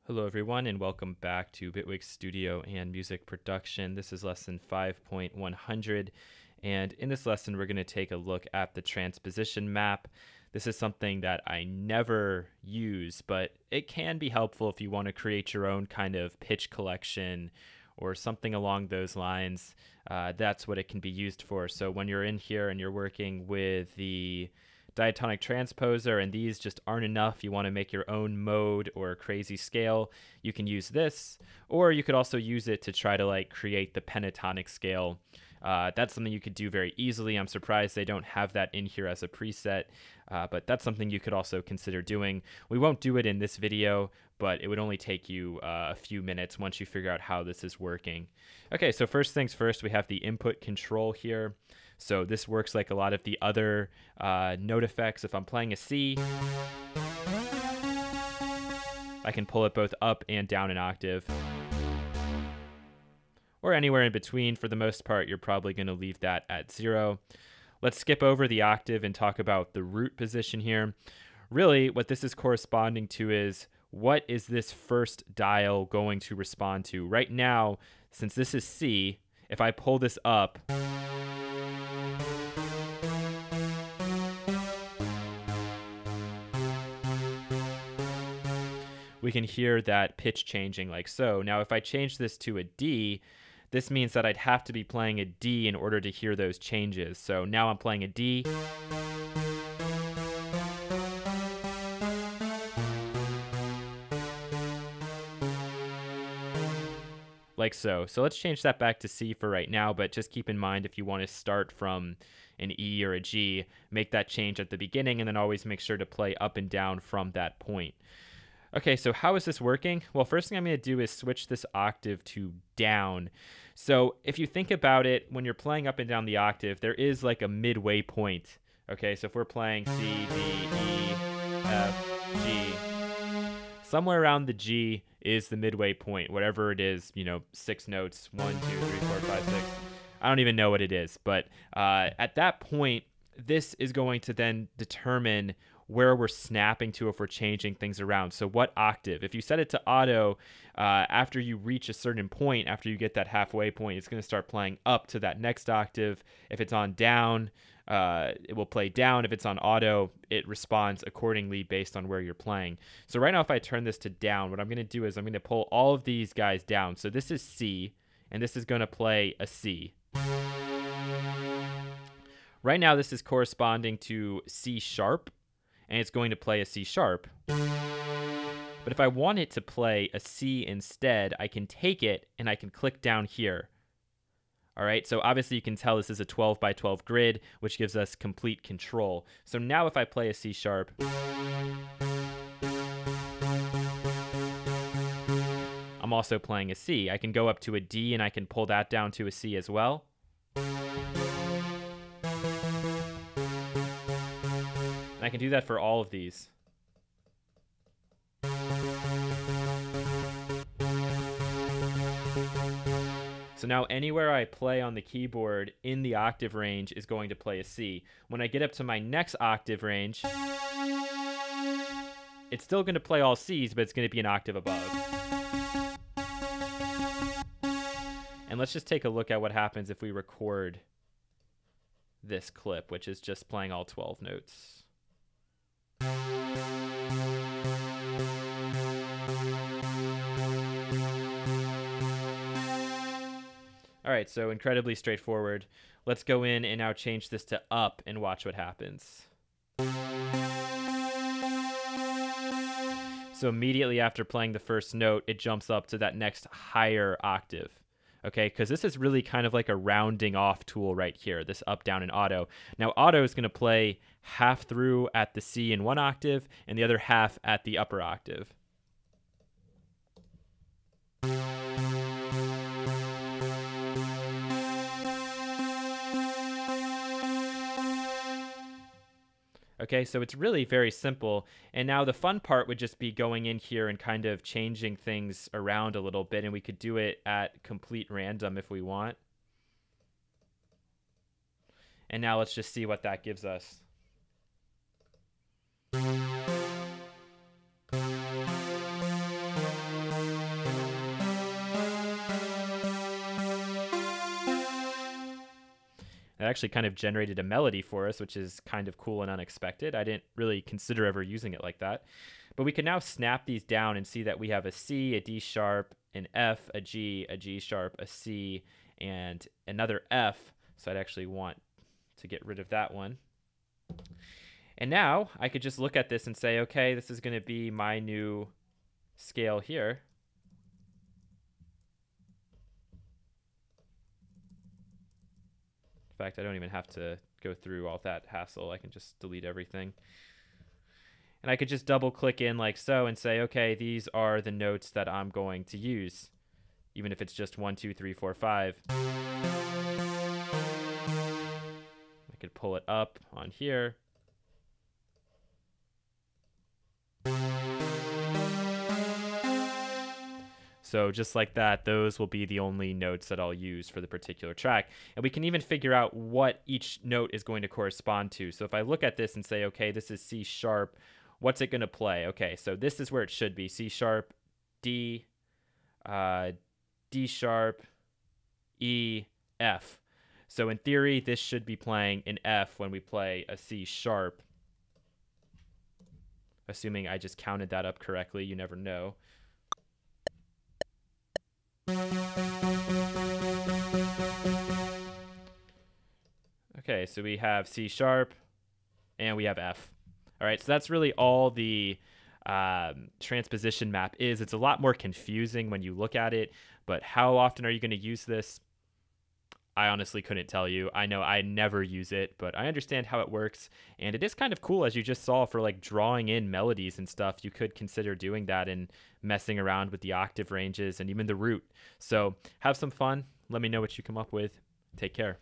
Hello everyone and welcome back to Bitwig Studio and Music Production. This is lesson 5.100 and in this lesson we're going to take a look at the transposition map. This is something that I never use, but it can be helpful if you want to create your own kind of pitch collection or something along those lines. That's what it can be used for. So when you're in here and you're working with the diatonic transposer and these just aren't enough, you want to make your own mode or crazy scale, you can use this, or you could also use it to try to create the pentatonic scale. That's something you could do very easily. I'm surprised they don't have that in here as a preset, but that's something you could also consider doing. We won't do it in this video, but it would only take you a few minutes once you figure out how this is working. Okay, so first things first, we have the input control here. So this works like a lot of the other note effects. If I'm playing a C, I can pull it both up and down an octave, or anywhere in between. For the most part, you're probably going to leave that at 0. Let's skip over the octave and talk about the root position here. Really, what this is corresponding to is, what is this first dial going to respond to? Right now, since this is C, if I pull this up, we can hear that pitch changing like so. Now, if I change this to a D, this means that I'd have to be playing a D in order to hear those changes. So now I'm playing a D. Like so. So let's change that back to C for right now, but just keep in mind, if you want to start from an E or a G, make that change at the beginning and then always make sure to play up and down from that point. Okay, so how is this working? Well, first thing I'm going to do is switch this octave to down. So if you think about it, when you're playing up and down the octave, there is like a midway point. Okay, so if we're playing C, D, E, F, G, somewhere around the G is the midway point, whatever it is, 6 notes, 1, 2, 3, 4, 5, 6. I don't even know what it is, but at that point, this is going to then determine where we're snapping to if we're changing things around. So what octave? If you set it to auto, after you reach a certain point, after you get that halfway point, it's going to start playing up to that next octave. If it's on down, it will play down. If it's on auto, it responds accordingly based on where you're playing. So right now, if I turn this to down, what I'm going to do is I'm going to pull all of these guys down. So this is C, and this is going to play a C. Right now, this is corresponding to C sharp, and it's going to play a C sharp. But if I want it to play a C instead, I can take it and I can click down here. All right, so obviously you can tell this is a 12 by 12 grid, which gives us complete control. So now if I play a C sharp, I'm also playing a C. I can go up to a D and I can pull that down to a C as well. And I can do that for all of these. So now anywhere I play on the keyboard in the octave range is going to play a C. When I get up to my next octave range, it's still going to play all Cs, but it's going to be an octave above. And let's just take a look at what happens if we record this clip, which is just playing all 12 notes. All right, so incredibly straightforward. Let's go in and now change this to up and watch what happens. So immediately after playing the first note, it jumps up to that next higher octave. Okay, because this is really kind of like a rounding off tool right here, this up, down, and auto. Now, auto is going to play half through at the C in one octave and the other half at the upper octave. Okay, so it's really very simple. And now the fun part would just be going in here and kind of changing things around a little bit, and we could do it at complete random if we want. And now let's just see what that gives us. actually kind of generated a melody for us, which is kind of cool and unexpected. I didn't really consider ever using it like that. But we can now snap these down and see that we have a C, a D sharp, an F, a G sharp, a C, and another F. So I'd actually want to get rid of that one. And now I could just look at this and say, okay, this is going to be my new scale here. In fact, I don't even have to go through all that hassle. I can just delete everything. And I could just double click in like so and say, okay, these are the notes that I'm going to use, even if it's just 1, 2, 3, 4, 5. I could pull it up on here. So just like that, those will be the only notes that I'll use for the particular track. And we can even figure out what each note is going to correspond to. So if I look at this and say, okay, this is C sharp, what's it going to play? Okay, so this is where it should be. C sharp, D, D sharp, E, F. So in theory, this should be playing an F when we play a C sharp. Assuming I just counted that up correctly, you never know. Okay, so we have C sharp and we have F. All right, so that's really all the transposition map is. It's a lot more confusing when you look at it, but how often are you going to use this? I honestly couldn't tell you. I know I never use it, but I understand how it works, and it is kind of cool, as you just saw, for like drawing in melodies and stuff. You could consider doing that and messing around with the octave ranges and even the root. So have some fun. Let me know what you come up with. Take care.